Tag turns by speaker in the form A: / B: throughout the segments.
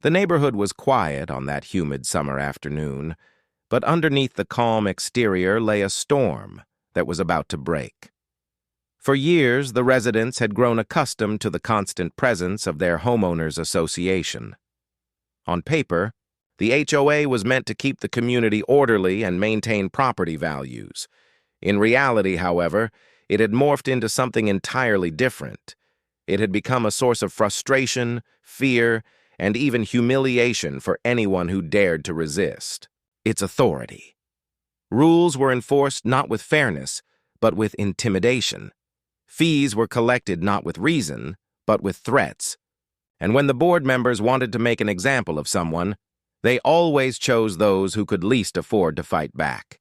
A: The neighborhood was quiet on that humid summer afternoon, but underneath the calm exterior lay a storm that was about to break. For years, the residents had grown accustomed to the constant presence of their homeowners association. On paper, the HOA was meant to keep the community orderly and maintain property values. In reality, however, it had morphed into something entirely different. It had become a source of frustration, fear, and even humiliation for anyone who dared to resist its authority. Rules were enforced not with fairness, but with intimidation. Fees were collected not with reason, but with threats. And when the board members wanted to make an example of someone, they always chose those who could least afford to fight back.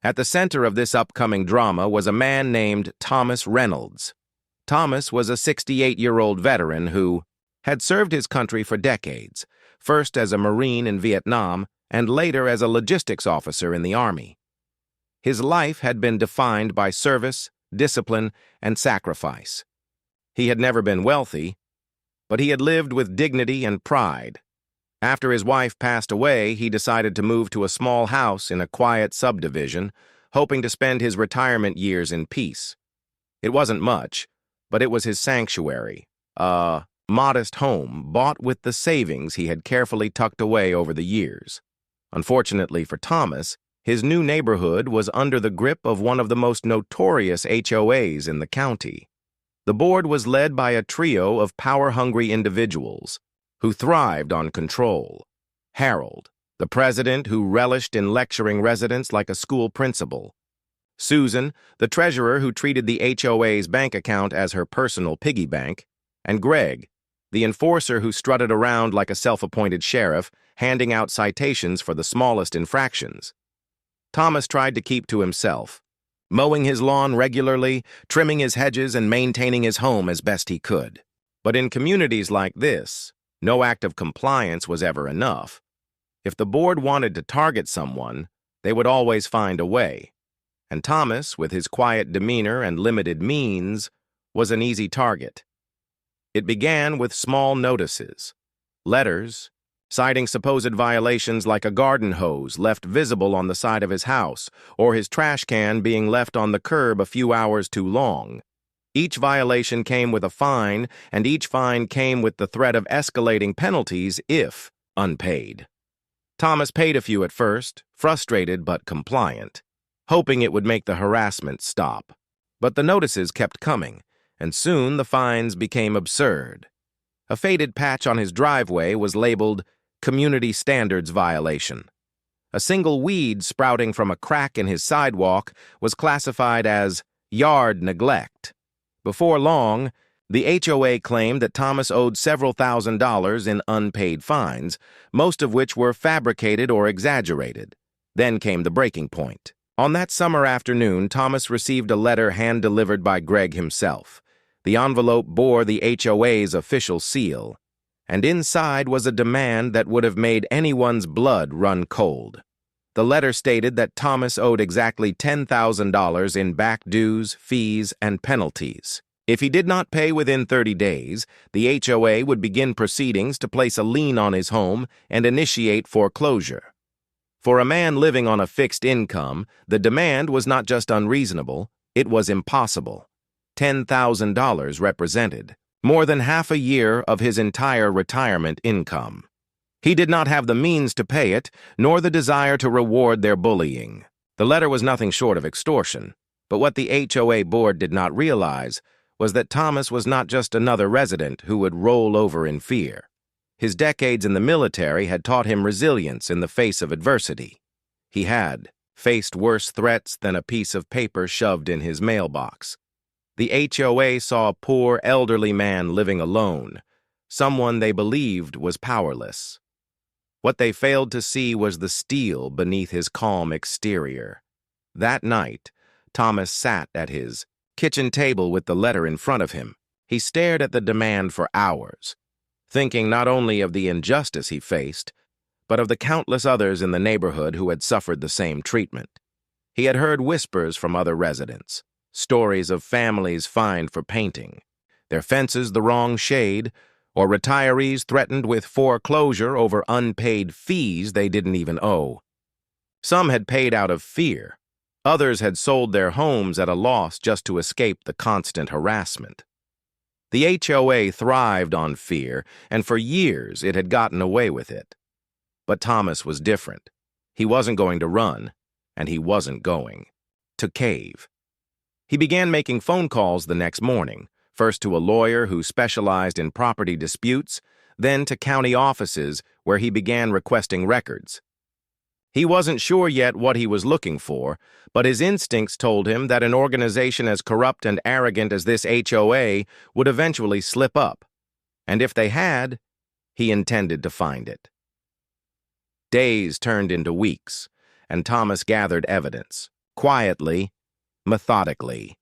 A: At the center of this upcoming drama was a man named Thomas Reynolds. Thomas was a 68-year-old veteran who had served his country for decades, first as a Marine in Vietnam and later as a logistics officer in the Army. His life had been defined by service, discipline, and sacrifice. He had never been wealthy, but he had lived with dignity and pride. After his wife passed away, he decided to move to a small house in a quiet subdivision, hoping to spend his retirement years in peace. It wasn't much, but it was his sanctuary, a modest home bought with the savings he had carefully tucked away over the years. Unfortunately for Thomas, his new neighborhood was under the grip of one of the most notorious HOAs in the county. The board was led by a trio of power-hungry individuals who thrived on control. Harold, the president who relished in lecturing residents like a school principal. Susan, the treasurer who treated the HOA's bank account as her personal piggy bank. And Greg, the enforcer who strutted around like a self-appointed sheriff, handing out citations for the smallest infractions. Thomas tried to keep to himself, mowing his lawn regularly, trimming his hedges, and maintaining his home as best he could. But in communities like this, no act of compliance was ever enough. If the board wanted to target someone, they would always find a way. And Thomas, with his quiet demeanor and limited means, was an easy target. It began with small notices, letters, citing supposed violations like a garden hose left visible on the side of his house or his trash can being left on the curb a few hours too long. Each violation came with a fine, and each fine came with the threat of escalating penalties if unpaid. Thomas paid a few at first, frustrated but compliant, hoping it would make the harassment stop. But the notices kept coming, and soon the fines became absurd. A faded patch on his driveway was labeled Community Standards Violation. A single weed sprouting from a crack in his sidewalk was classified as yard neglect. Before long, the HOA claimed that Thomas owed several $1,000s in unpaid fines, most of which were fabricated or exaggerated. Then came the breaking point. On that summer afternoon, Thomas received a letter hand-delivered by Greg himself. The envelope bore the HOA's official seal, and inside was a demand that would have made anyone's blood run cold. The letter stated that Thomas owed exactly $10,000 in back dues, fees, and penalties. If he did not pay within 30 days, the HOA would begin proceedings to place a lien on his home and initiate foreclosure. For a man living on a fixed income, the demand was not just unreasonable, it was impossible. $10,000 represented more than half a year of his entire retirement income. He did not have the means to pay it, nor the desire to reward their bullying. The letter was nothing short of extortion, but what the HOA board did not realize was that Thomas was not just another resident who would roll over in fear. His decades in the military had taught him resilience in the face of adversity. He had faced worse threats than a piece of paper shoved in his mailbox. The HOA saw a poor, elderly man living alone, someone they believed was powerless. What they failed to see was the steel beneath his calm exterior. That night, Thomas sat at his kitchen table with the letter in front of him. He stared at the demand for hours, thinking not only of the injustice he faced, but of the countless others in the neighborhood who had suffered the same treatment. He had heard whispers from other residents, stories of families fined for painting, their fences the wrong shade, or retirees threatened with foreclosure over unpaid fees they didn't even owe. Some had paid out of fear. Others had sold their homes at a loss just to escape the constant harassment. The HOA thrived on fear, and for years it had gotten away with it. But Thomas was different. He wasn't going to run, and he wasn't going to cave. He began making phone calls the next morning, first to a lawyer who specialized in property disputes, then to county offices where he began requesting records. He wasn't sure yet what he was looking for, but his instincts told him that an organization as corrupt and arrogant as this HOA would eventually slip up, and if they had, he intended to find it. Days turned into weeks, and Thomas gathered evidence, quietly, methodically.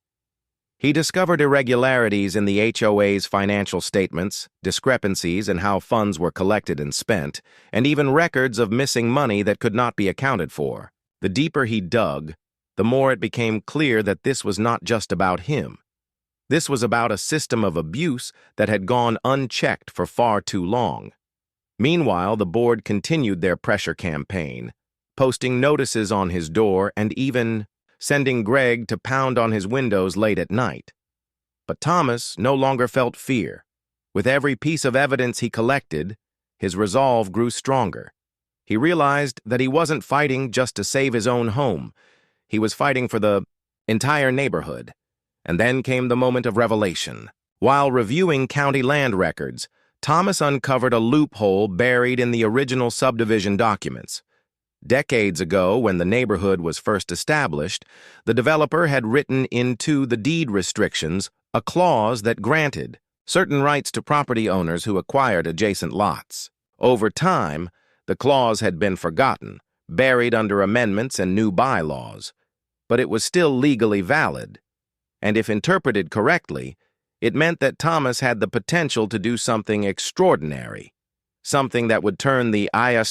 A: He discovered irregularities in the HOA's financial statements, discrepancies in how funds were collected and spent, and even records of missing money that could not be accounted for. The deeper he dug, the more it became clear that this was not just about him. This was about a system of abuse that had gone unchecked for far too long. Meanwhile, the board continued their pressure campaign, posting notices on his door and even sending Greg to pound on his windows late at night. But Thomas no longer felt fear. With every piece of evidence he collected, his resolve grew stronger. He realized that he wasn't fighting just to save his own home. He was fighting for the entire neighborhood. And then came the moment of revelation. While reviewing county land records, Thomas uncovered a loophole buried in the original subdivision documents. Decades ago, when the neighborhood was first established, the developer had written into the deed restrictions a clause that granted certain rights to property owners who acquired adjacent lots. Over time, the clause had been forgotten, buried under amendments and new bylaws, but it was still legally valid, and if interpreted correctly, it meant that Thomas had the potential to do something extraordinary. Something that would turn the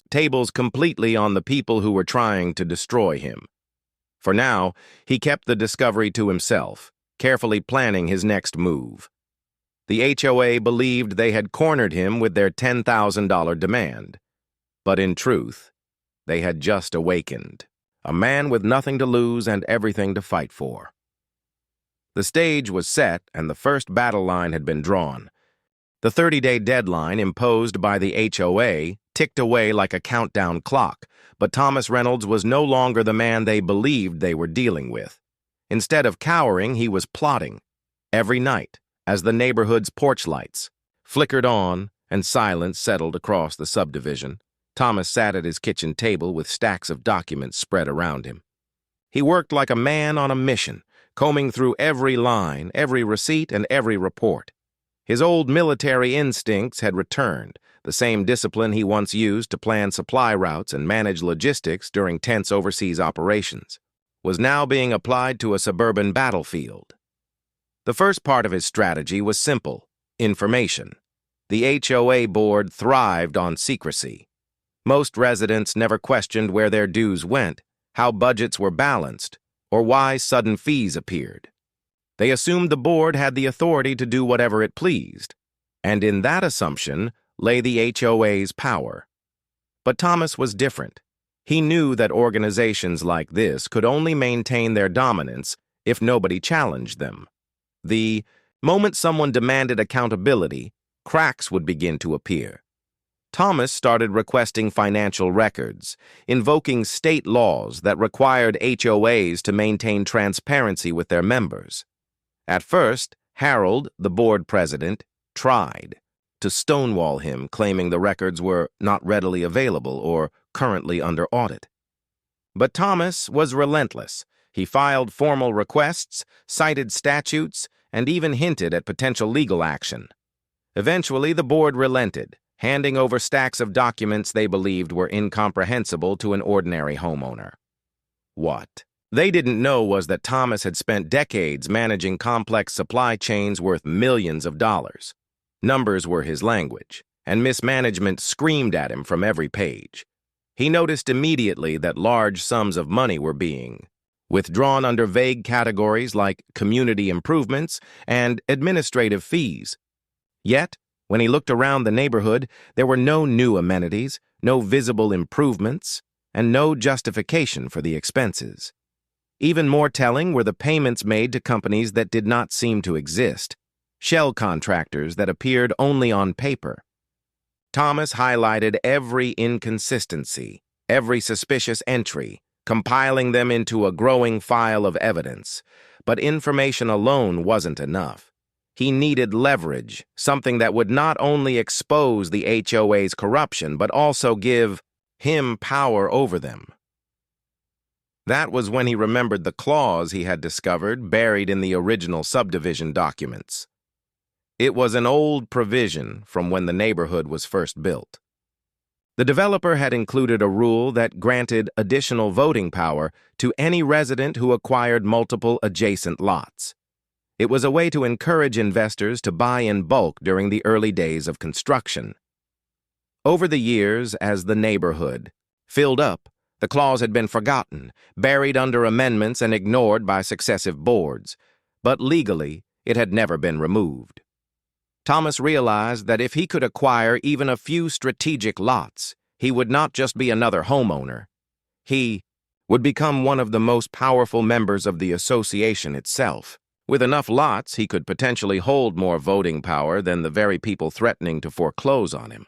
A: tables completely on the people who were trying to destroy him. For now, he kept the discovery to himself, carefully planning his next move. The HOA believed they had cornered him with their $10,000 demand. But in truth, they had just awakened. A man with nothing to lose and everything to fight for. The stage was set and the first battle line had been drawn. The 30-day deadline imposed by the HOA ticked away like a countdown clock, but Thomas Reynolds was no longer the man they believed they were dealing with. Instead of cowering, he was plotting. Every night, as the neighborhood's porch lights flickered on and silence settled across the subdivision, Thomas sat at his kitchen table with stacks of documents spread around him. He worked like a man on a mission, combing through every line, every receipt, and every report. His old military instincts had returned, the same discipline he once used to plan supply routes and manage logistics during tense overseas operations, was now being applied to a suburban battlefield. The first part of his strategy was simple: information. The HOA board thrived on secrecy. Most residents never questioned where their dues went, how budgets were balanced, or why sudden fees appeared. They assumed the board had the authority to do whatever it pleased, and in that assumption lay the HOA's power. But Thomas was different. He knew that organizations like this could only maintain their dominance if nobody challenged them. The moment someone demanded accountability, cracks would begin to appear. Thomas started requesting financial records, invoking state laws that required HOAs to maintain transparency with their members. At first, Harold, the board president, tried to stonewall him, claiming the records were not readily available or currently under audit. But Thomas was relentless. He filed formal requests, cited statutes, and even hinted at potential legal action. Eventually, the board relented, handing over stacks of documents they believed were incomprehensible to an ordinary homeowner. What they didn't know was that Thomas had spent decades managing complex supply chains worth millions of dollars. Numbers were his language, and mismanagement screamed at him from every page. He noticed immediately that large sums of money were being withdrawn under vague categories like community improvements and administrative fees. Yet, When he looked around the neighborhood, there were no new amenities, no visible improvements, and no justification for the expenses. Even more telling were the payments made to companies that did not seem to exist, shell contractors that appeared only on paper. Thomas highlighted every inconsistency, every suspicious entry, compiling them into a growing file of evidence. But information alone wasn't enough. He needed leverage, something that would not only expose the HOA's corruption, but also give him power over them. That was when he remembered the clause he had discovered buried in the original subdivision documents. It was an old provision from when the neighborhood was first built. The developer had included a rule that granted additional voting power to any resident who acquired multiple adjacent lots. It was a way to encourage investors to buy in bulk during the early days of construction. Over the years, as the neighborhood filled up, the clause had been forgotten, buried under amendments and ignored by successive boards, but legally, it had never been removed. Thomas realized that if he could acquire even a few strategic lots, he would not just be another homeowner. He would become one of the most powerful members of the association itself. With enough lots, he could potentially hold more voting power than the very people threatening to foreclose on him.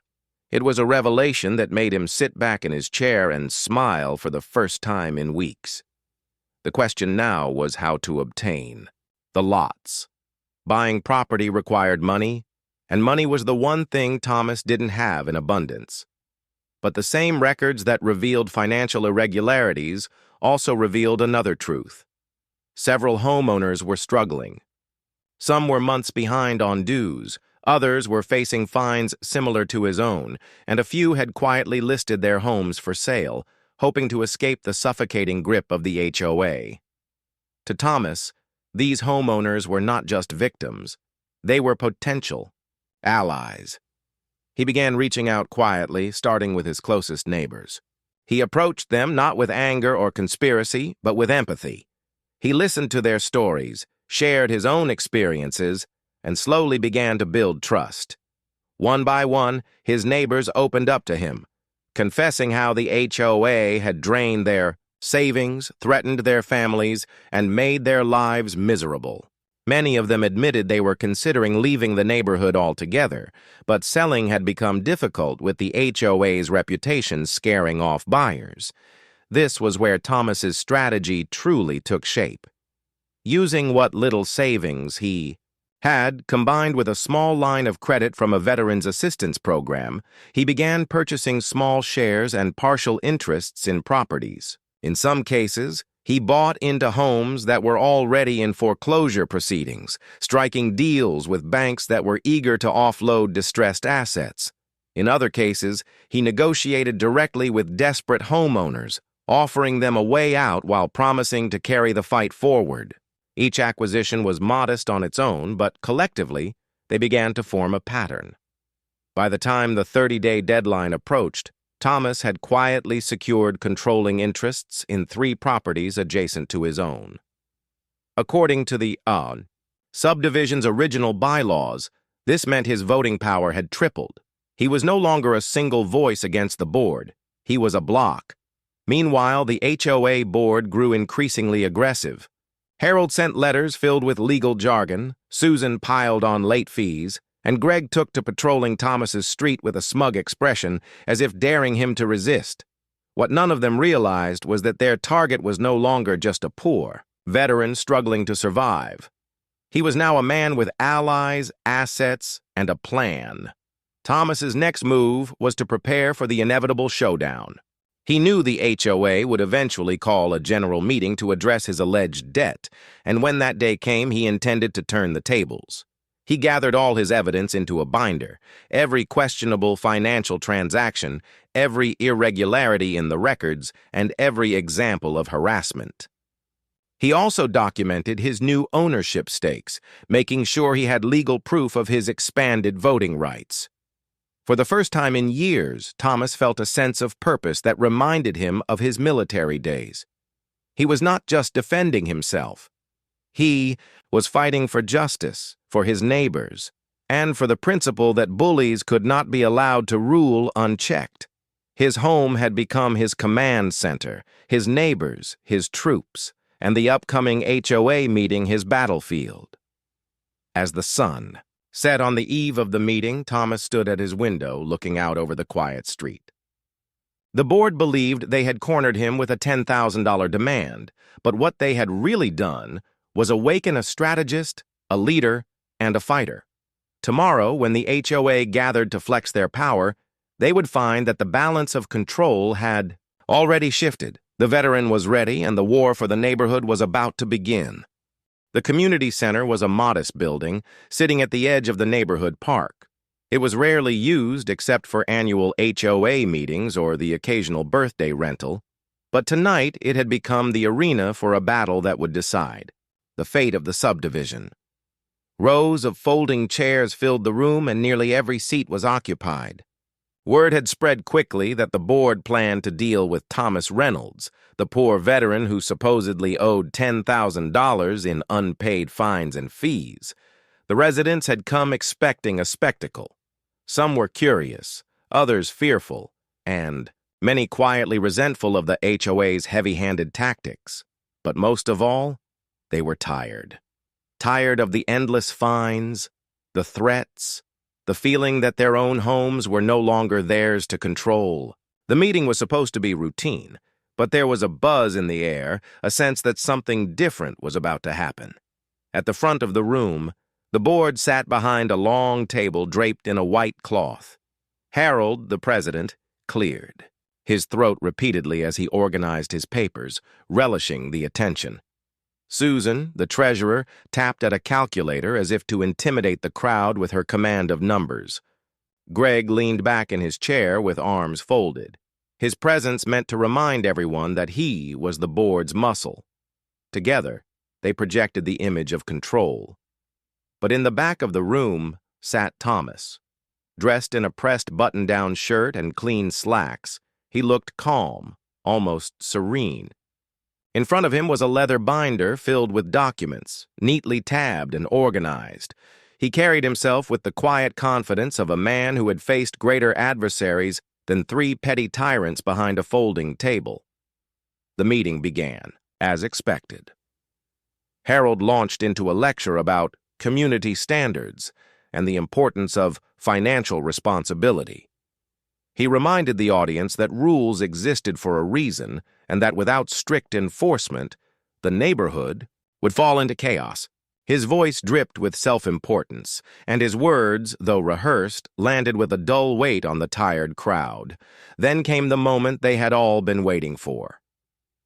A: It was a revelation that made him sit back in his chair and smile for the first time in weeks. The question now was how to obtain the lots. Buying property required money, and money was the one thing Thomas didn't have in abundance. But the same records that revealed financial irregularities also revealed another truth. Several homeowners were struggling. Some were months behind on dues, others were facing fines similar to his own, and a few had quietly listed their homes for sale, hoping to escape the suffocating grip of the HOA. To Thomas, these homeowners were not just victims. They were potential allies. He began reaching out quietly, starting with his closest neighbors. He approached them not with anger or conspiracy, but with empathy. He listened to their stories, shared his own experiences, and slowly began to build trust. One by one, his neighbors opened up to him, confessing how the HOA had drained their savings, threatened their families, and made their lives miserable. Many of them admitted they were considering leaving the neighborhood altogether, but selling had become difficult with the HOA's reputation scaring off buyers. This was where Thomas's strategy truly took shape. Using what little savings he had, combined with a small line of credit from a veterans assistance program, he began purchasing small shares and partial interests in properties. In some cases, he bought into homes that were already in foreclosure proceedings, striking deals with banks that were eager to offload distressed assets. In other cases, he negotiated directly with desperate homeowners, offering them a way out while promising to carry the fight forward. Each acquisition was modest on its own, but collectively, they began to form a pattern. By the time the 30-day deadline approached, Thomas had quietly secured controlling interests in 3 properties adjacent to his own. According to the subdivision's original bylaws, this meant his voting power had tripled. He was no longer a single voice against the board. He was a block. Meanwhile, the HOA board grew increasingly aggressive. Harold sent letters filled with legal jargon, Susan piled on late fees, and Greg took to patrolling Thomas's street with a smug expression, as if daring him to resist. What none of them realized was that their target was no longer just a poor veteran struggling to survive. He was now a man with allies, assets, and a plan. Thomas's next move was to prepare for the inevitable showdown. He knew the HOA would eventually call a general meeting to address his alleged debt, and when that day came, he intended to turn the tables. He gathered all his evidence into a binder, every questionable financial transaction, every irregularity in the records, and every example of harassment. He also documented his new ownership stakes, making sure he had legal proof of his expanded voting rights. For the first time in years, Thomas felt a sense of purpose that reminded him of his military days. He was not just defending himself. He was fighting for justice, for his neighbors, and for the principle that bullies could not be allowed to rule unchecked. His home had become his command center, his neighbors, his troops, and the upcoming HOA meeting his battlefield. As the sun set on the eve of the meeting, Thomas stood at his window looking out over the quiet street. The board believed they had cornered him with a $10,000 demand, but what they had really done was awaken a strategist, a leader, and a fighter. Tomorrow, when the HOA gathered to flex their power, they would find that the balance of control had already shifted. The veteran was ready, and the war for the neighborhood was about to begin. The community center was a modest building, sitting at the edge of the neighborhood park. It was rarely used except for annual HOA meetings or the occasional birthday rental, but tonight it had become the arena for a battle that would decide the fate of the subdivision. Rows of folding chairs filled the room, and nearly every seat was occupied. Word had spread quickly that the board planned to deal with Thomas Reynolds, the poor veteran who supposedly owed $10,000 in unpaid fines and fees. The residents had come expecting a spectacle. Some were curious, others fearful, and many quietly resentful of the HOA's heavy-handed tactics. But most of all, they were tired. Tired of the endless fines, the threats, the feeling that their own homes were no longer theirs to control. The meeting was supposed to be routine, but there was a buzz in the air, a sense that something different was about to happen. At the front of the room, the board sat behind a long table draped in a white cloth. Harold, the president, cleared, his throat repeatedly as he organized his papers, relishing the attention. Susan, the treasurer, tapped at a calculator as if to intimidate the crowd with her command of numbers. Greg leaned back in his chair with arms folded. His presence meant to remind everyone that he was the board's muscle. Together, they projected the image of control. But in the back of the room sat Thomas. Dressed in a pressed button-down shirt and clean slacks, he looked calm, almost serene. In front of him was a leather binder filled with documents, neatly tabbed and organized. He carried himself with the quiet confidence of a man who had faced greater adversaries than 3 petty tyrants behind a folding table. The meeting began, as expected. Harold launched into a lecture about community standards and the importance of financial responsibility. He reminded the audience that rules existed for a reason and that without strict enforcement, the neighborhood would fall into chaos. His voice dripped with self-importance, and his words, though rehearsed, landed with a dull weight on the tired crowd. Then came the moment they had all been waiting for.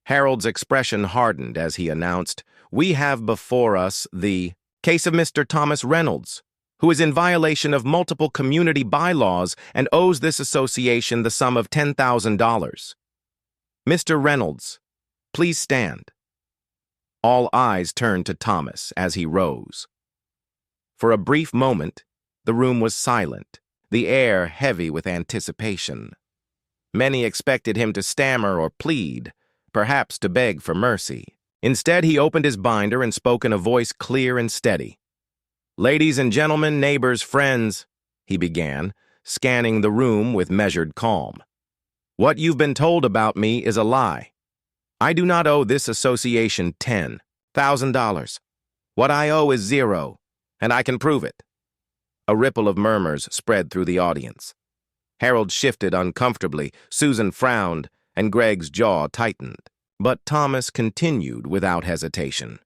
A: Harold's expression hardened as he announced, "We have before us the case of Mr. Thomas Reynolds, who is in violation of multiple community bylaws and owes this association the sum of $10,000. Mr. Reynolds, please stand." All eyes turned to Thomas as he rose. For a brief moment, the room was silent, the air heavy with anticipation. Many expected him to stammer or plead, perhaps to beg for mercy. Instead, he opened his binder and spoke in a voice clear and steady. "Ladies and gentlemen, neighbors, friends," he began, scanning the room with measured calm. "What you've been told about me is a lie. I do not owe this association $10,000. What I owe is $0, and I can prove it." A ripple of murmurs spread through the audience. Harold shifted uncomfortably, Susan frowned, and Greg's jaw tightened. But Thomas continued without hesitation.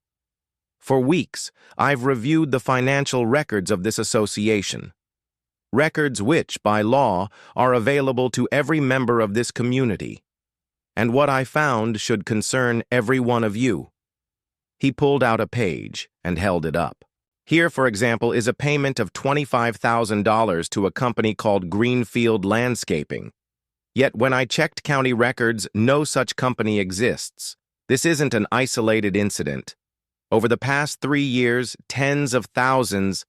A: "For weeks, I've reviewed the financial records of this association. Records which, by law, are available to every member of this community. And what I found should concern every one of you." He pulled out a page and held it up. Here, for example, is a payment of $25,000 to a company called Greenfield Landscaping. Yet when I checked county records, no such company exists. This isn't an isolated incident. Over the past 3 years, tens of thousands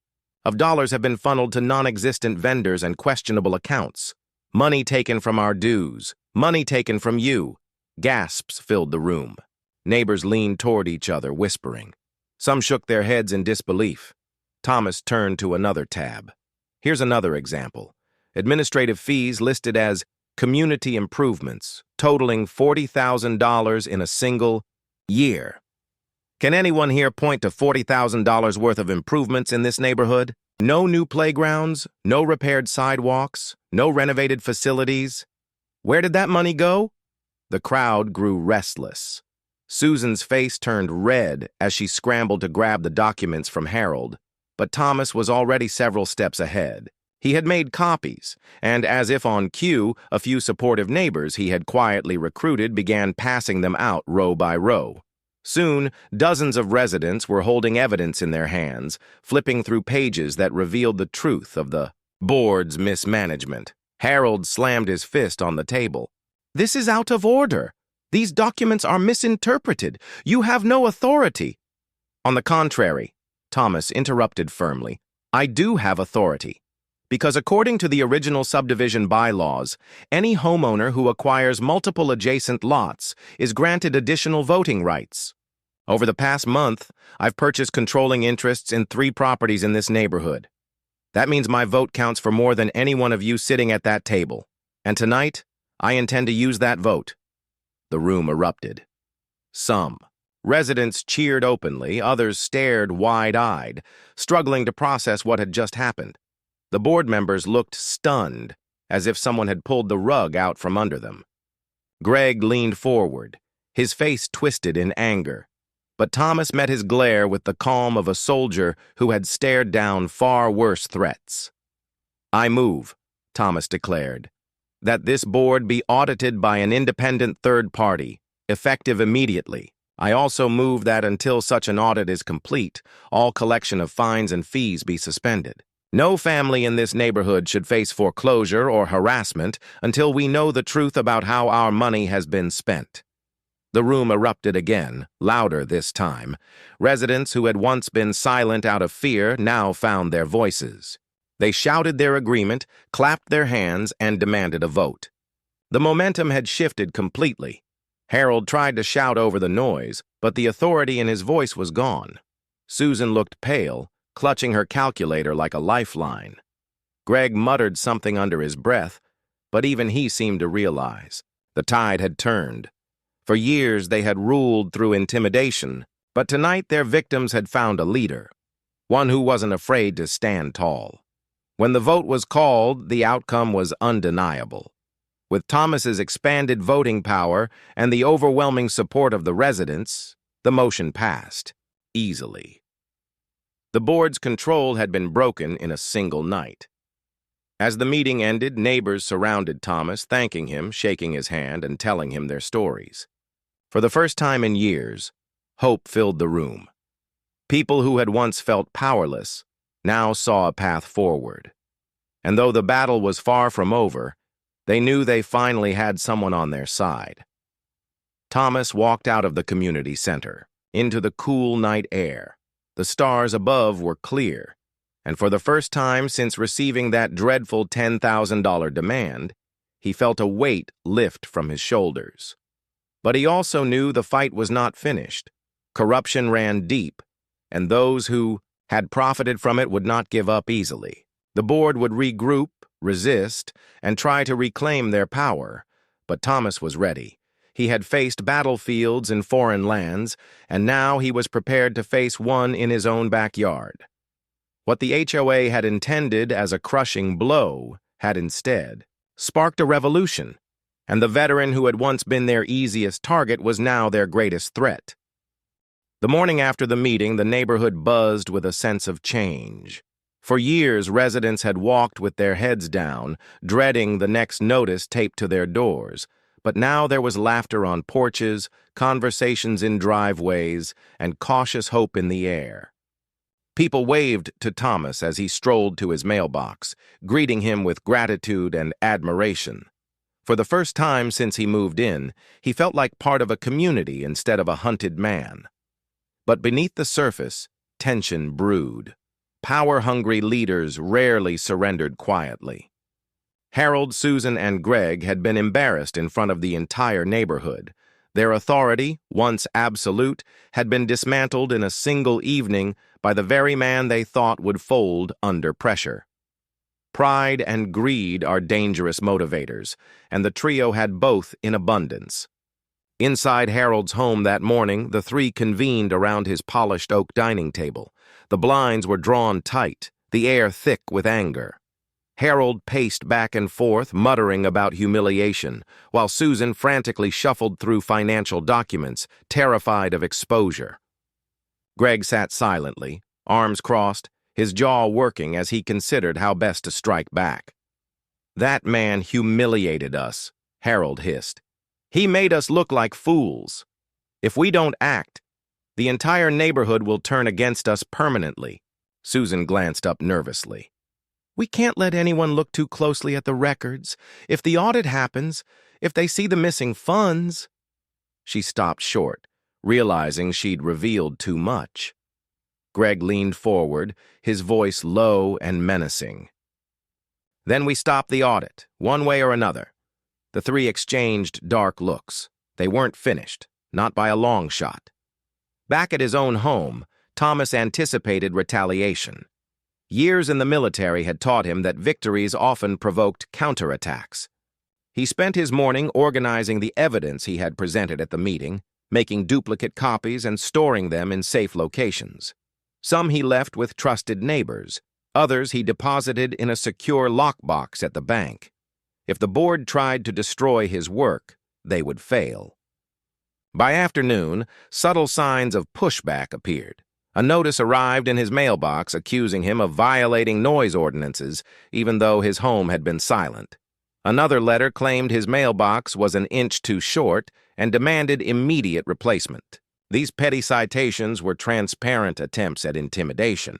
A: of dollars have been funneled to non-existent vendors and questionable accounts. Money taken from our dues. Money taken from you. Gasps filled the room. Neighbors leaned toward each other, whispering. Some shook their heads in disbelief. Thomas turned to another tab. Here's another example. Administrative fees listed as community improvements, totaling $40,000 in a single year. Can anyone here point to $40,000 worth of improvements in this neighborhood? No new playgrounds, no repaired sidewalks, no renovated facilities. Where did that money go? The crowd grew restless. Susan's face turned red as she scrambled to grab the documents from Harold, but Thomas was already several steps ahead. He had made copies, and as if on cue, a few supportive neighbors he had quietly recruited began passing them out row by row. Soon, dozens of residents were holding evidence in their hands, flipping through pages that revealed the truth of the board's mismanagement. Harold slammed his fist on the table. "This is out of order. These documents are misinterpreted. You have no authority." "On the contrary," Thomas interrupted firmly, "I do have authority. Because according to the original subdivision bylaws, any homeowner who acquires multiple adjacent lots is granted additional voting rights. Over the past month, I've purchased controlling interests in 3 properties in this neighborhood. That means my vote counts for more than any one of you sitting at that table. And tonight, I intend to use that vote." The room erupted. Some residents cheered openly, others stared wide-eyed, struggling to process what had just happened. The board members looked stunned, as if someone had pulled the rug out from under them. Greg leaned forward, his face twisted in anger. But Thomas met his glare with the calm of a soldier who had stared down far worse threats. "I move," Thomas declared, "that this board be audited by an independent third party, effective immediately. I also move that until such an audit is complete, all collection of fines and fees be suspended. No family in this neighborhood should face foreclosure or harassment until we know the truth about how our money has been spent." The room erupted again, louder this time. Residents who had once been silent out of fear now found their voices. They shouted their agreement, clapped their hands, and demanded a vote. The momentum had shifted completely. Harold tried to shout over the noise, but the authority in his voice was gone. Susan looked pale, clutching her calculator like a lifeline. Greg muttered something under his breath, but even he seemed to realize. The tide had turned. For years they had ruled through intimidation, but tonight their victims had found a leader, one who wasn't afraid to stand tall. When the vote was called, the outcome was undeniable. With Thomas's expanded voting power and the overwhelming support of the residents, the motion passed, easily. The board's control had been broken in a single night. As the meeting ended, neighbors surrounded Thomas, thanking him, shaking his hand, and telling him their stories. For the first time in years, hope filled the room. People who had once felt powerless now saw a path forward. And though the battle was far from over, they knew they finally had someone on their side. Thomas walked out of the community center, into the cool night air. The stars above were clear, and for the first time since receiving that dreadful $10,000 demand, he felt a weight lift from his shoulders. But he also knew the fight was not finished. Corruption ran deep, and those who had profited from it would not give up easily. The board would regroup, resist, and try to reclaim their power, but Thomas was ready. He had faced battlefields in foreign lands, and now he was prepared to face one in his own backyard. What the HOA had intended as a crushing blow had instead sparked a revolution, and the veteran who had once been their easiest target was now their greatest threat. The morning after the meeting, the neighborhood buzzed with a sense of change. For years, residents had walked with their heads down, dreading the next notice taped to their doors. But now there was laughter on porches, conversations in driveways, and cautious hope in the air. People waved to Thomas as he strolled to his mailbox, greeting him with gratitude and admiration. For the first time since he moved in, he felt like part of a community instead of a hunted man. But beneath the surface, tension brewed. Power-hungry leaders rarely surrendered quietly. Harold, Susan, and Greg had been embarrassed in front of the entire neighborhood. Their authority, once absolute, had been dismantled in a single evening by the very man they thought would fold under pressure. Pride and greed are dangerous motivators, and the trio had both in abundance. Inside Harold's home that morning, the three convened around his polished oak dining table. The blinds were drawn tight, the air thick with anger. Harold paced back and forth, muttering about humiliation, while Susan frantically shuffled through financial documents, terrified of exposure. Greg sat silently, arms crossed, his jaw working as he considered how best to strike back. "That man humiliated us," Harold hissed. "He made us look like fools. If we don't act, the entire neighborhood will turn against us permanently." Susan glanced up nervously. "We can't let anyone look too closely at the records. If the audit happens, if they see the missing funds—" She stopped short, realizing she'd revealed too much. Greg leaned forward, his voice low and menacing. "Then we stop the audit, one way or another." The three exchanged dark looks. They weren't finished, not by a long shot. Back at his own home, Thomas anticipated retaliation. Years in the military had taught him that victories often provoked counterattacks. He spent his morning organizing the evidence he had presented at the meeting, making duplicate copies and storing them in safe locations. Some he left with trusted neighbors. Others he deposited in a secure lockbox at the bank. If the board tried to destroy his work, they would fail. By afternoon, subtle signs of pushback appeared. A notice arrived in his mailbox accusing him of violating noise ordinances, even though his home had been silent. Another letter claimed his mailbox was an inch too short and demanded immediate replacement. These petty citations were transparent attempts at intimidation.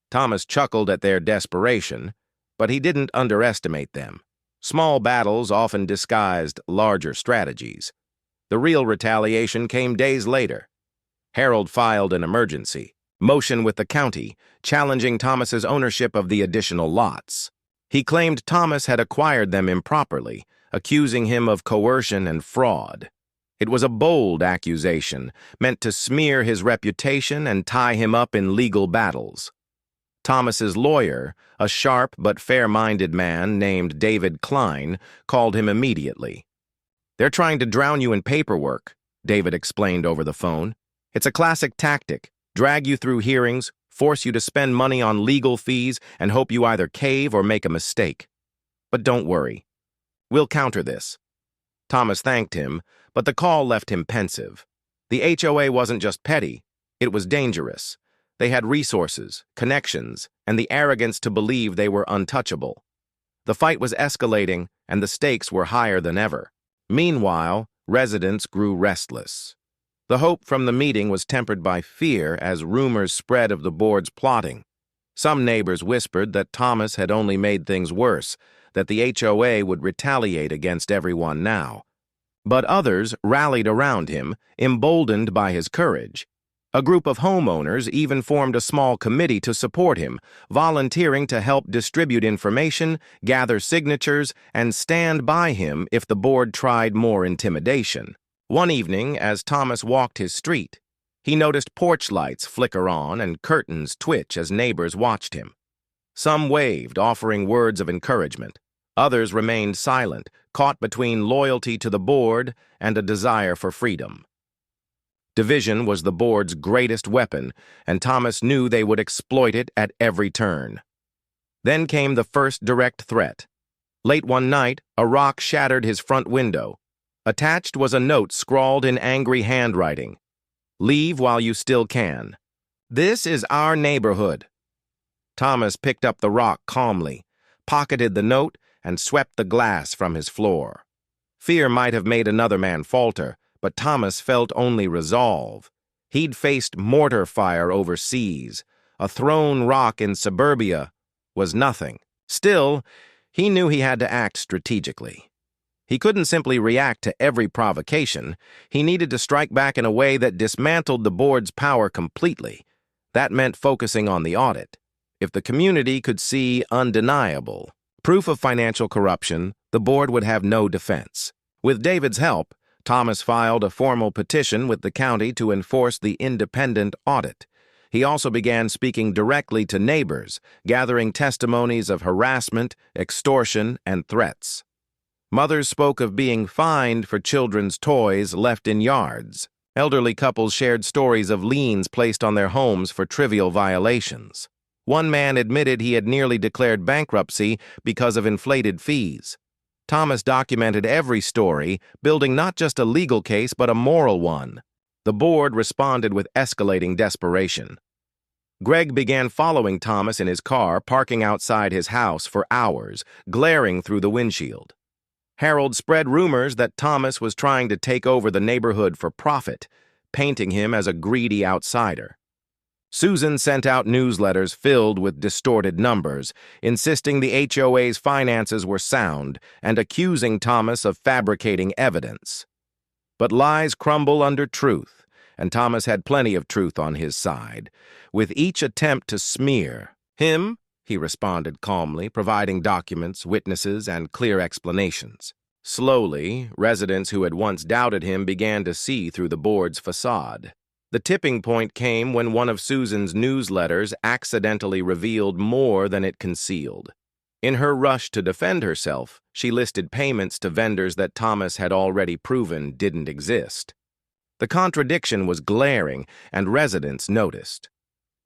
A: Thomas chuckled at their desperation, but he didn't underestimate them. Small battles often disguised larger strategies. The real retaliation came days later. Harold filed an emergency motion with the county, challenging Thomas's ownership of the additional lots. He claimed Thomas had acquired them improperly, accusing him of coercion and fraud. It was a bold accusation, meant to smear his reputation and tie him up in legal battles. Thomas's lawyer, a sharp but fair-minded man named David Klein, called him immediately. "They're trying to drown you in paperwork," David explained over the phone. "It's a classic tactic: drag you through hearings, force you to spend money on legal fees, and hope you either cave or make a mistake. But don't worry. We'll counter this." Thomas thanked him, but the call left him pensive. The HOA wasn't just petty, it was dangerous. They had resources, connections, and the arrogance to believe they were untouchable. The fight was escalating, and the stakes were higher than ever. Meanwhile, residents grew restless. The hope from the meeting was tempered by fear as rumors spread of the board's plotting. Some neighbors whispered that Thomas had only made things worse, that the HOA would retaliate against everyone now. But others rallied around him, emboldened by his courage. A group of homeowners even formed a small committee to support him, volunteering to help distribute information, gather signatures, and stand by him if the board tried more intimidation. One evening, as Thomas walked his street, he noticed porch lights flicker on and curtains twitch as neighbors watched him. Some waved, offering words of encouragement. Others remained silent, caught between loyalty to the board and a desire for freedom. Division was the board's greatest weapon, and Thomas knew they would exploit it at every turn. Then came the first direct threat. Late one night, a rock shattered his front window. Attached was a note scrawled in angry handwriting. "Leave while you still can. This is our neighborhood." Thomas picked up the rock calmly, pocketed the note, and swept the glass from his floor. Fear might have made another man falter, but Thomas felt only resolve. He'd faced mortar fire overseas. A thrown rock in suburbia was nothing. Still, he knew he had to act strategically. He couldn't simply react to every provocation. He needed to strike back in a way that dismantled the board's power completely. That meant focusing on the audit. If the community could see undeniable proof of financial corruption, the board would have no defense. With David's help, Thomas filed a formal petition with the county to enforce the independent audit. He also began speaking directly to neighbors, gathering testimonies of harassment, extortion, and threats. Mothers spoke of being fined for children's toys left in yards. Elderly couples shared stories of liens placed on their homes for trivial violations. One man admitted he had nearly declared bankruptcy because of inflated fees. Thomas documented every story, building not just a legal case but a moral one. The board responded with escalating desperation. Greg began following Thomas in his car, parking outside his house for hours, glaring through the windshield. Harold spread rumors that Thomas was trying to take over the neighborhood for profit, painting him as a greedy outsider. Susan sent out newsletters filled with distorted numbers, insisting the HOA's finances were sound and accusing Thomas of fabricating evidence. But lies crumble under truth, and Thomas had plenty of truth on his side. With each attempt to smear him, he responded calmly, providing documents, witnesses, and clear explanations. Slowly, residents who had once doubted him began to see through the board's facade. The tipping point came when one of Susan's newsletters accidentally revealed more than it concealed. In her rush to defend herself, she listed payments to vendors that Thomas had already proven didn't exist. The contradiction was glaring, and residents noticed.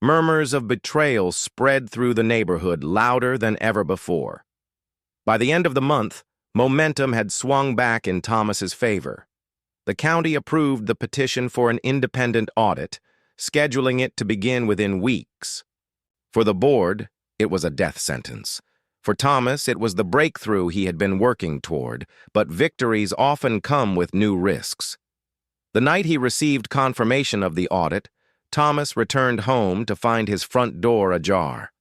A: Murmurs of betrayal spread through the neighborhood louder than ever before. By the end of the month, momentum had swung back in Thomas's favor. The county approved the petition for an independent audit, scheduling it to begin within weeks. For the board, it was a death sentence. For Thomas, it was the breakthrough he had been working toward, but victories often come with new risks. The night he received confirmation of the audit, Thomas returned home to find his front door ajar.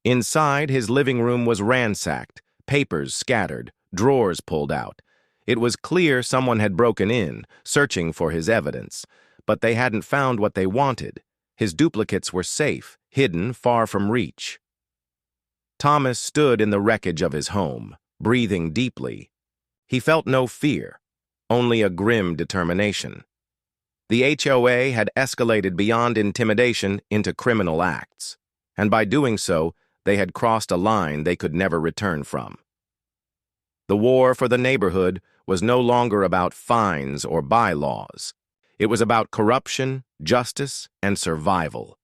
A: Inside, his living room was ransacked, papers scattered, drawers pulled out. It was clear someone had broken in, searching for his evidence, but they hadn't found what they wanted. His duplicates were safe, hidden far from reach. Thomas stood in the wreckage of his home, breathing deeply. He felt no fear, only a grim determination. The HOA had escalated beyond intimidation into criminal acts, and by doing so, they had crossed a line they could never return from. The war for the neighborhood was no longer about fines or bylaws. It was about corruption, justice, and survival.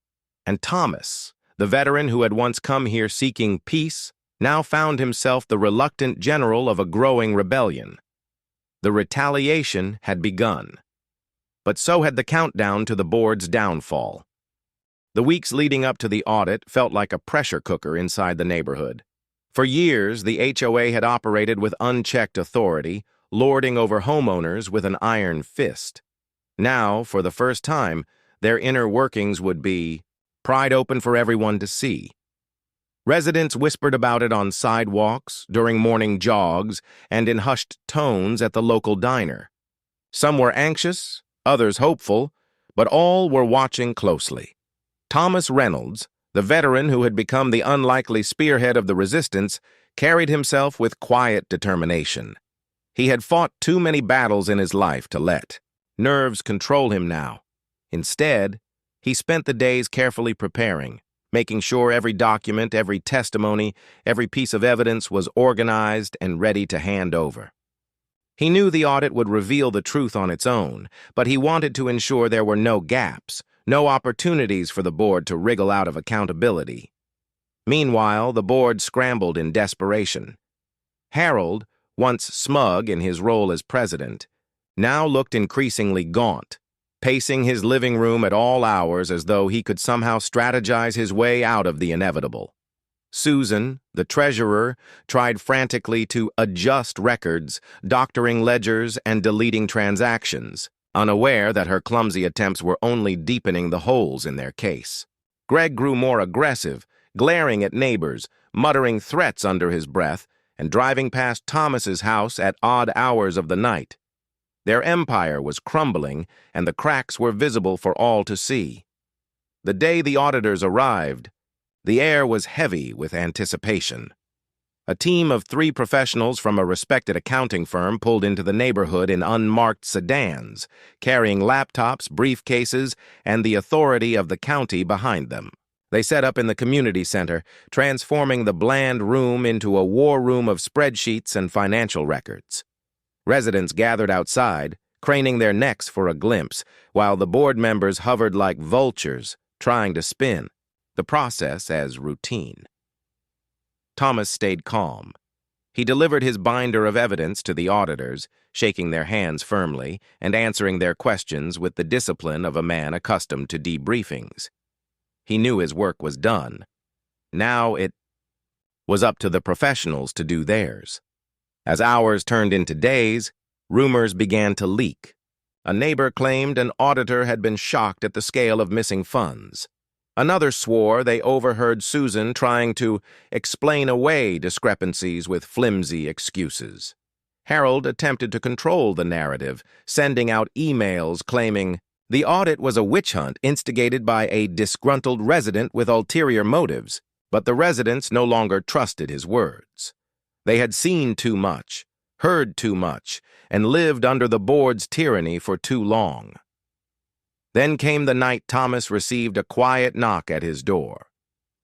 A: And Thomas, the veteran who had once come here seeking peace, now found himself the reluctant general of a growing rebellion. The retaliation had begun. But so had the countdown to the board's downfall. The weeks leading up to the audit felt like a pressure cooker inside the neighborhood. For years, the HOA had operated with unchecked authority, lording over homeowners with an iron fist. Now, for the first time, their inner workings would be pried open for everyone to see. Residents whispered about it on sidewalks, during morning jogs, and in hushed tones at the local diner. Some were anxious, others hopeful, but all were watching closely. Thomas Reynolds, the veteran who had become the unlikely spearhead of the resistance, carried himself with quiet determination. He had fought too many battles in his life to let nerves control him now. Instead, he spent the days carefully preparing, making sure every document, every testimony, every piece of evidence was organized and ready to hand over. He knew the audit would reveal the truth on its own, but he wanted to ensure there were no gaps, no opportunities for the board to wriggle out of accountability. Meanwhile, the board scrambled in desperation. Harold, once smug in his role as president, now looked increasingly gaunt, pacing his living room at all hours as though he could somehow strategize his way out of the inevitable. Susan, the treasurer, tried frantically to adjust records, doctoring ledgers and deleting transactions, unaware that her clumsy attempts were only deepening the holes in their case. Greg grew more aggressive, glaring at neighbors, muttering threats under his breath, and driving past Thomas's house at odd hours of the night. Their empire was crumbling, and the cracks were visible for all to see. The day the auditors arrived, the air was heavy with anticipation. A team of 3 professionals from a respected accounting firm pulled into the neighborhood in unmarked sedans, carrying laptops, briefcases, and the authority of the county behind them. They set up in the community center, transforming the bland room into a war room of spreadsheets and financial records. Residents gathered outside, craning their necks for a glimpse, while the board members hovered like vultures, trying to spin, the process as routine. Thomas stayed calm. He delivered his binder of evidence to the auditors, shaking their hands firmly and answering their questions with the discipline of a man accustomed to debriefings. He knew his work was done. Now it was up to the professionals to do theirs. As hours turned into days, rumors began to leak. A neighbor claimed an auditor had been shocked at the scale of missing funds. Another swore they overheard Susan trying to explain away discrepancies with flimsy excuses. Harold attempted to control the narrative, sending out emails claiming the audit was a witch hunt instigated by a disgruntled resident with ulterior motives, but the residents no longer trusted his words. They had seen too much, heard too much, and lived under the board's tyranny for too long. Then came the night Thomas received a quiet knock at his door.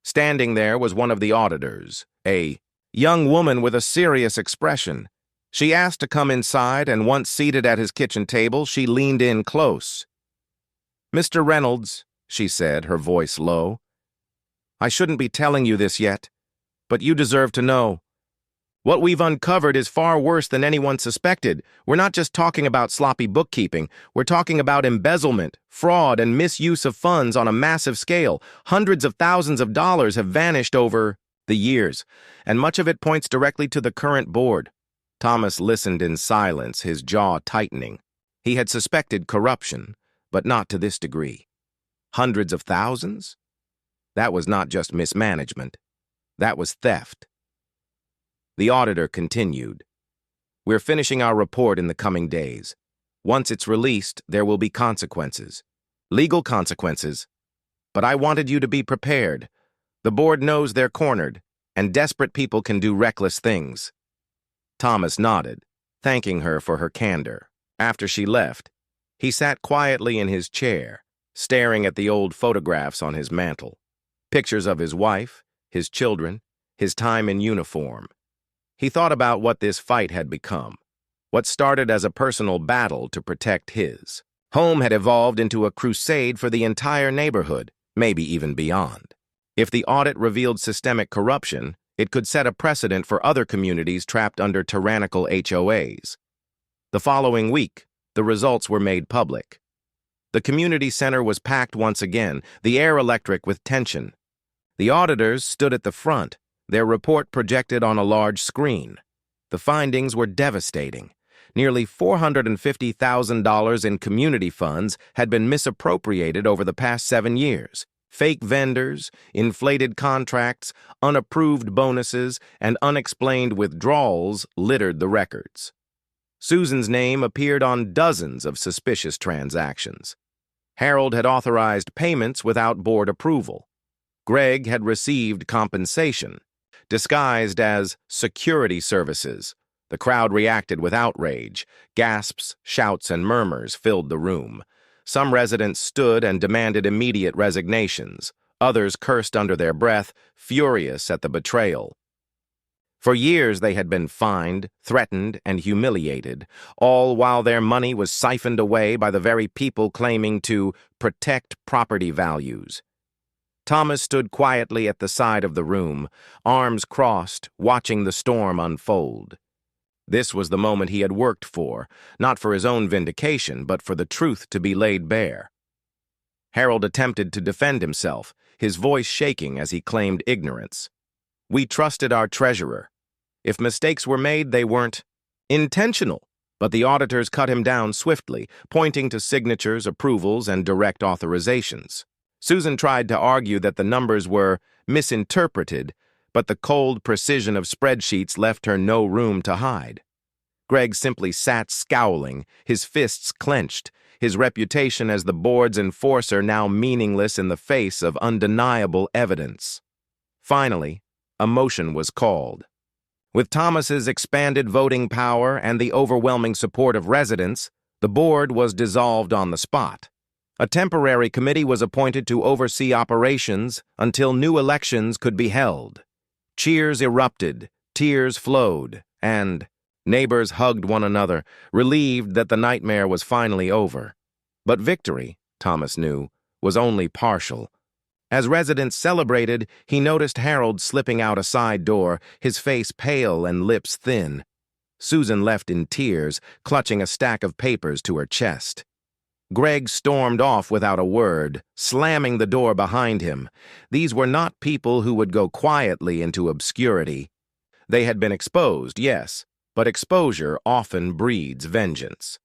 A: Standing there was one of the auditors, a young woman with a serious expression. She asked to come inside, and once seated at his kitchen table, she leaned in close. "Mr. Reynolds," she said, her voice low, "I shouldn't be telling you this yet, but you deserve to know. What we've uncovered is far worse than anyone suspected. We're not just talking about sloppy bookkeeping. We're talking about embezzlement, fraud, and misuse of funds on a massive scale. Hundreds of thousands of dollars have vanished over the years, and much of it points directly to the current board." Thomas listened in silence, his jaw tightening. He had suspected corruption, but not to this degree. Hundreds of thousands? That was not just mismanagement. That was theft. The auditor continued. "We're finishing our report in the coming days. Once it's released, there will be consequences. Legal consequences. But I wanted you to be prepared. The board knows they're cornered, and desperate people can do reckless things." Thomas nodded, thanking her for her candor. After she left, he sat quietly in his chair, staring at the old photographs on his mantel. Pictures of his wife, his children, his time in uniform. He thought about what this fight had become. What started as a personal battle to protect his home had evolved into a crusade for the entire neighborhood, maybe even beyond. If the audit revealed systemic corruption, it could set a precedent for other communities trapped under tyrannical HOAs. The following week, the results were made public. The community center was packed once again, the air electric with tension. The auditors stood at the front, their report projected on a large screen. The findings were devastating. Nearly $450,000 in community funds had been misappropriated over the past 7 years. Fake vendors, inflated contracts, unapproved bonuses, and unexplained withdrawals littered the records. Susan's name appeared on dozens of suspicious transactions. Harold had authorized payments without board approval. Greg had received compensation, disguised as security services. The crowd reacted with outrage. Gasps, shouts, and murmurs filled the room. Some residents stood and demanded immediate resignations. Others cursed under their breath, furious at the betrayal. For years they had been fined, threatened, and humiliated, all while their money was siphoned away by the very people claiming to protect property values. Thomas stood quietly at the side of the room, arms crossed, watching the storm unfold. This was the moment he had worked for, not for his own vindication, but for the truth to be laid bare. Harold attempted to defend himself, his voice shaking as he claimed ignorance. "We trusted our treasurer. If mistakes were made, they weren't intentional." But the auditors cut him down swiftly, pointing to signatures, approvals, and direct authorizations. Susan tried to argue that the numbers were misinterpreted, but the cold precision of spreadsheets left her no room to hide. Greg simply sat scowling, his fists clenched, his reputation as the board's enforcer now meaningless in the face of undeniable evidence. Finally, a motion was called. With Thomas's expanded voting power and the overwhelming support of residents, the board was dissolved on the spot. A temporary committee was appointed to oversee operations until new elections could be held. Cheers erupted, tears flowed, and neighbors hugged one another, relieved that the nightmare was finally over. But victory, Thomas knew, was only partial. As residents celebrated, he noticed Harold slipping out a side door, his face pale and lips thin. Susan left in tears, clutching a stack of papers to her chest. Greg stormed off without a word, slamming the door behind him. These were not people who would go quietly into obscurity. They had been exposed, yes, but exposure often breeds vengeance.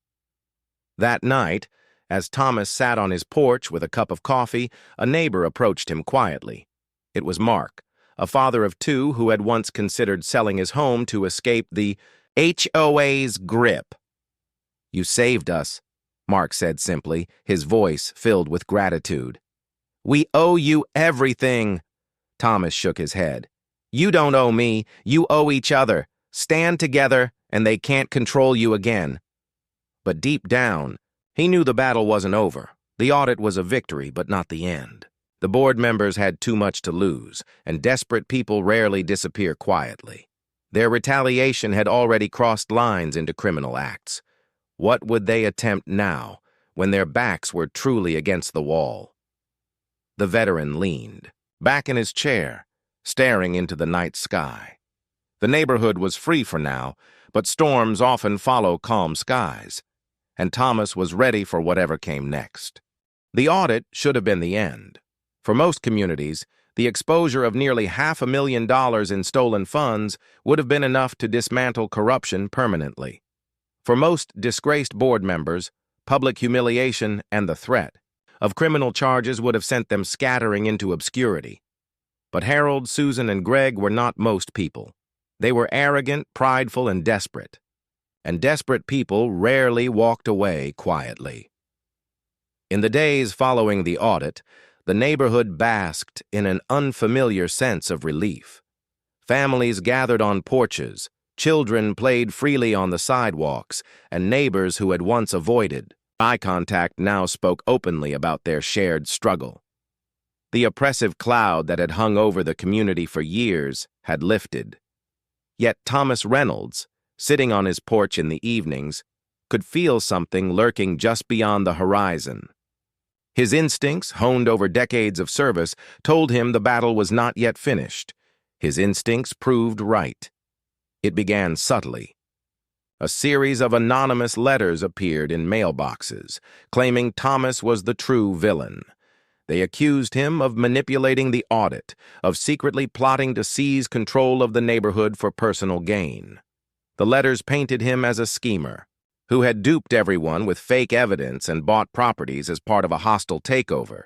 A: That night, as Thomas sat on his porch with a cup of coffee, a neighbor approached him quietly. It was Mark, a father of two who had once considered selling his home to escape the HOA's grip. "You saved us," Mark said simply, his voice filled with gratitude. "We owe you everything." Thomas shook his head. "You don't owe me, you owe each other. Stand together, and they can't control you again." But deep down, he knew the battle wasn't over. The audit was a victory, but not the end. The board members had too much to lose, and desperate people rarely disappear quietly. Their retaliation had already crossed lines into criminal acts. What would they attempt now, when their backs were truly against the wall? The veteran leaned, back in his chair, staring into the night sky. The neighborhood was free for now, but storms often follow calm skies, and Thomas was ready for whatever came next. The audit should have been the end. For most communities, the exposure of nearly $500,000 in stolen funds would have been enough to dismantle corruption permanently. For most disgraced board members, public humiliation and the threat of criminal charges would have sent them scattering into obscurity. But Harold, Susan, and Greg were not most people. They were arrogant, prideful, and desperate. And desperate people rarely walked away quietly. In the days following the audit, the neighborhood basked in an unfamiliar sense of relief. Families gathered on porches, children played freely on the sidewalks, and neighbors who had once avoided eye contact now spoke openly about their shared struggle. The oppressive cloud that had hung over the community for years had lifted. Yet Thomas Reynolds, sitting on his porch in the evenings, could feel something lurking just beyond the horizon. His instincts, honed over decades of service, told him the battle was not yet finished. His instincts proved right. It began subtly. A series of anonymous letters appeared in mailboxes, claiming Thomas was the true villain. They accused him of manipulating the audit, of secretly plotting to seize control of the neighborhood for personal gain. The letters painted him as a schemer, who had duped everyone with fake evidence and bought properties as part of a hostile takeover.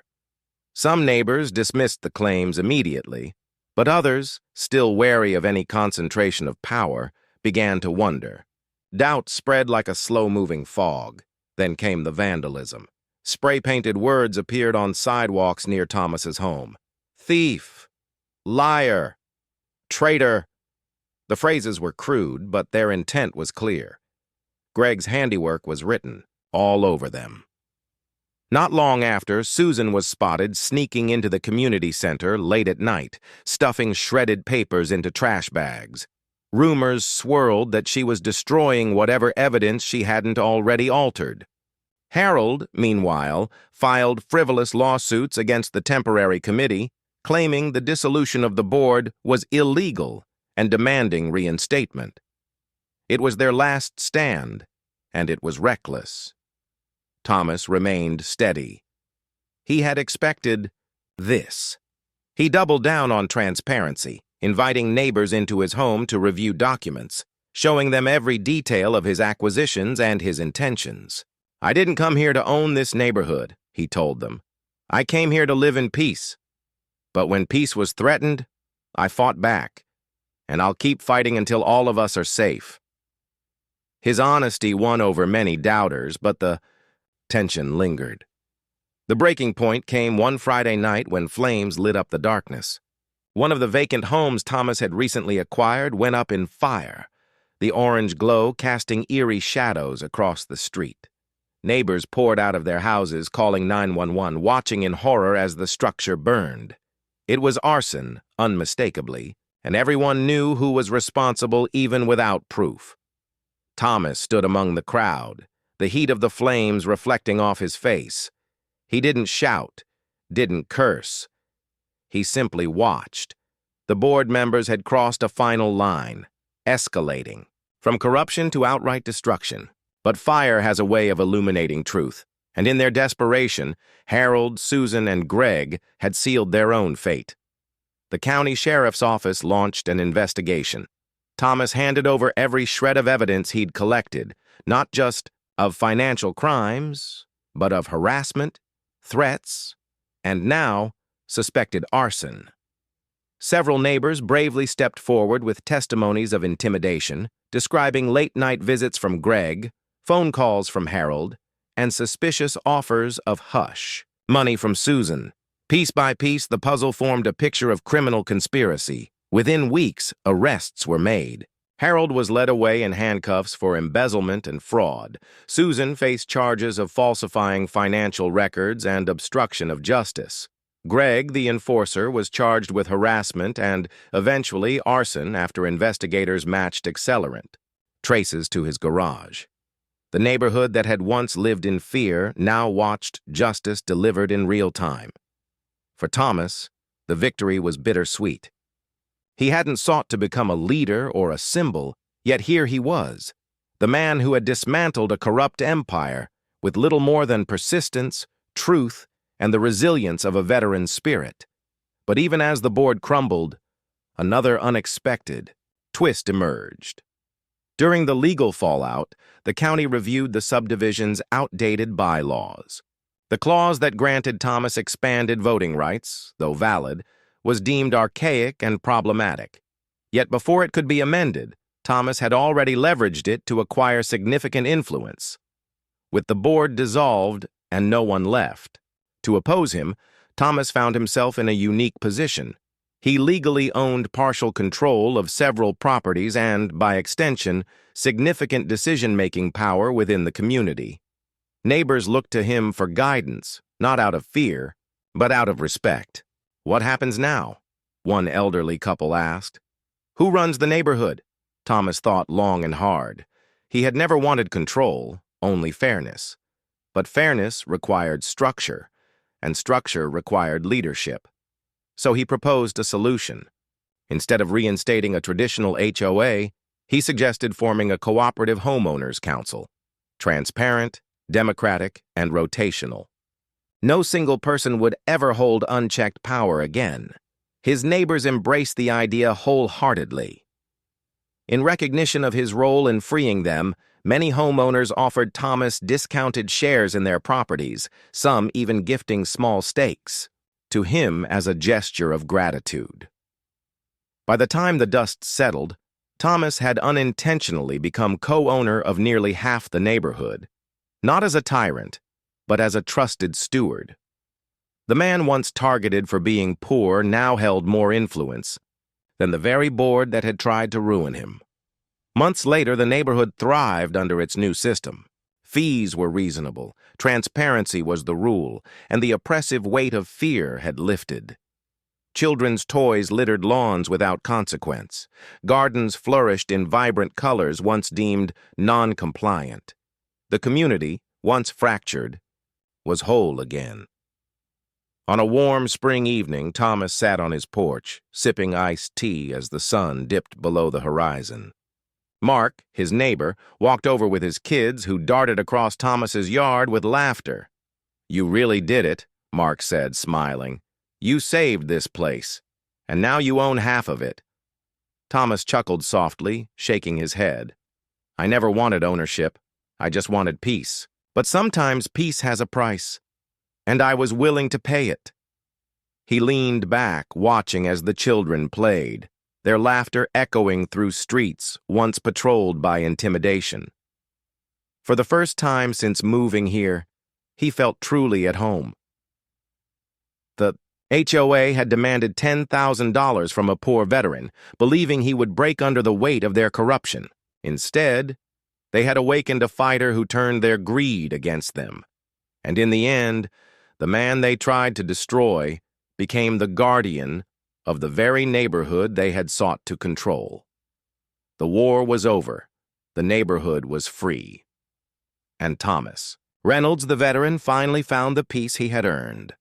A: Some neighbors dismissed the claims immediately, but others, still wary of any concentration of power, began to wonder. Doubt spread like a slow-moving fog. Then came the vandalism. Spray-painted words appeared on sidewalks near Thomas's home. Thief, liar, traitor. The phrases were crude, but their intent was clear. Greg's handiwork was written all over them. Not long after, Susan was spotted sneaking into the community center late at night, stuffing shredded papers into trash bags. Rumors swirled that she was destroying whatever evidence she hadn't already altered. Harold, meanwhile, filed frivolous lawsuits against the temporary committee, claiming the dissolution of the board was illegal and demanding reinstatement. It was their last stand, and it was reckless. Thomas remained steady. He had expected this. He doubled down on transparency, inviting neighbors into his home to review documents, showing them every detail of his acquisitions and his intentions. "I didn't come here to own this neighborhood," he told them. "I came here to live in peace. But when peace was threatened, I fought back, and I'll keep fighting until all of us are safe." His honesty won over many doubters, but the tension lingered. The breaking point came one Friday night when flames lit up the darkness. One of the vacant homes Thomas had recently acquired went up in fire, the orange glow casting eerie shadows across the street. Neighbors poured out of their houses, calling 911, watching in horror as the structure burned. It was arson, unmistakably, and everyone knew who was responsible even without proof. Thomas stood among the crowd, the heat of the flames reflecting off his face. He didn't shout, didn't curse. He simply watched. The board members had crossed a final line, escalating, from corruption to outright destruction. But fire has a way of illuminating truth, and in their desperation, Harold, Susan, and Greg had sealed their own fate. The county sheriff's office launched an investigation. Thomas handed over every shred of evidence he'd collected, not just of financial crimes, but of harassment, threats, and now, suspected arson. Several neighbors bravely stepped forward with testimonies of intimidation, describing late-night visits from Greg, phone calls from Harold, and suspicious offers of hush money from Susan. Piece by piece, the puzzle formed a picture of criminal conspiracy. Within weeks, arrests were made. Harold was led away in handcuffs for embezzlement and fraud. Susan faced charges of falsifying financial records and obstruction of justice. Greg, the enforcer, was charged with harassment and, eventually, arson after investigators matched accelerant traces to his garage. The neighborhood that had once lived in fear now watched justice delivered in real time. For Thomas, the victory was bittersweet. He hadn't sought to become a leader or a symbol, yet here he was, the man who had dismantled a corrupt empire with little more than persistence, truth, and the resilience of a veteran's spirit. But even as the board crumbled, another unexpected twist emerged. During the legal fallout, the county reviewed the subdivision's outdated bylaws. The clause that granted Thomas expanded voting rights, though valid, was deemed archaic and problematic. Yet before it could be amended, Thomas had already leveraged it to acquire significant influence. With the board dissolved and no one left to oppose him, Thomas found himself in a unique position. He legally owned partial control of several properties and, by extension, significant decision-making power within the community. Neighbors looked to him for guidance, not out of fear, but out of respect. "What happens now?" one elderly couple asked. "Who runs the neighborhood?" Thomas thought long and hard. He had never wanted control, only fairness. But fairness required structure, and structure required leadership. So he proposed a solution. Instead of reinstating a traditional HOA, he suggested forming a cooperative homeowners council, transparent, democratic, and rotational. No single person would ever hold unchecked power again. His neighbors embraced the idea wholeheartedly. In recognition of his role in freeing them, many homeowners offered Thomas discounted shares in their properties, some even gifting small stakes to him as a gesture of gratitude. By the time the dust settled, Thomas had unintentionally become co-owner of nearly half the neighborhood, not as a tyrant, but as a trusted steward. The man once targeted for being poor now held more influence than the very board that had tried to ruin him. Months later, the neighborhood thrived under its new system. Fees were reasonable, transparency was the rule, and the oppressive weight of fear had lifted. Children's toys littered lawns without consequence. Gardens flourished in vibrant colors once deemed non-compliant. The community, once fractured, was whole again. On a warm spring evening, Thomas sat on his porch, sipping iced tea as the sun dipped below the horizon. Mark, his neighbor, walked over with his kids, who darted across Thomas's yard with laughter. "You really did it," Mark said, smiling. "You saved this place, and now you own half of it." Thomas chuckled softly, shaking his head. "I never wanted ownership. I just wanted peace. But sometimes peace has a price, and I was willing to pay it." He leaned back, watching as the children played, their laughter echoing through streets once patrolled by intimidation. For the first time since moving here, he felt truly at home. HOA had demanded $10,000 from a poor veteran, believing he would break under the weight of their corruption. Instead, they had awakened a fighter who turned their greed against them. And in the end, the man they tried to destroy became the guardian of the very neighborhood they had sought to control. The war was over. The neighborhood was free. And Thomas Reynolds, the veteran, finally found the peace he had earned.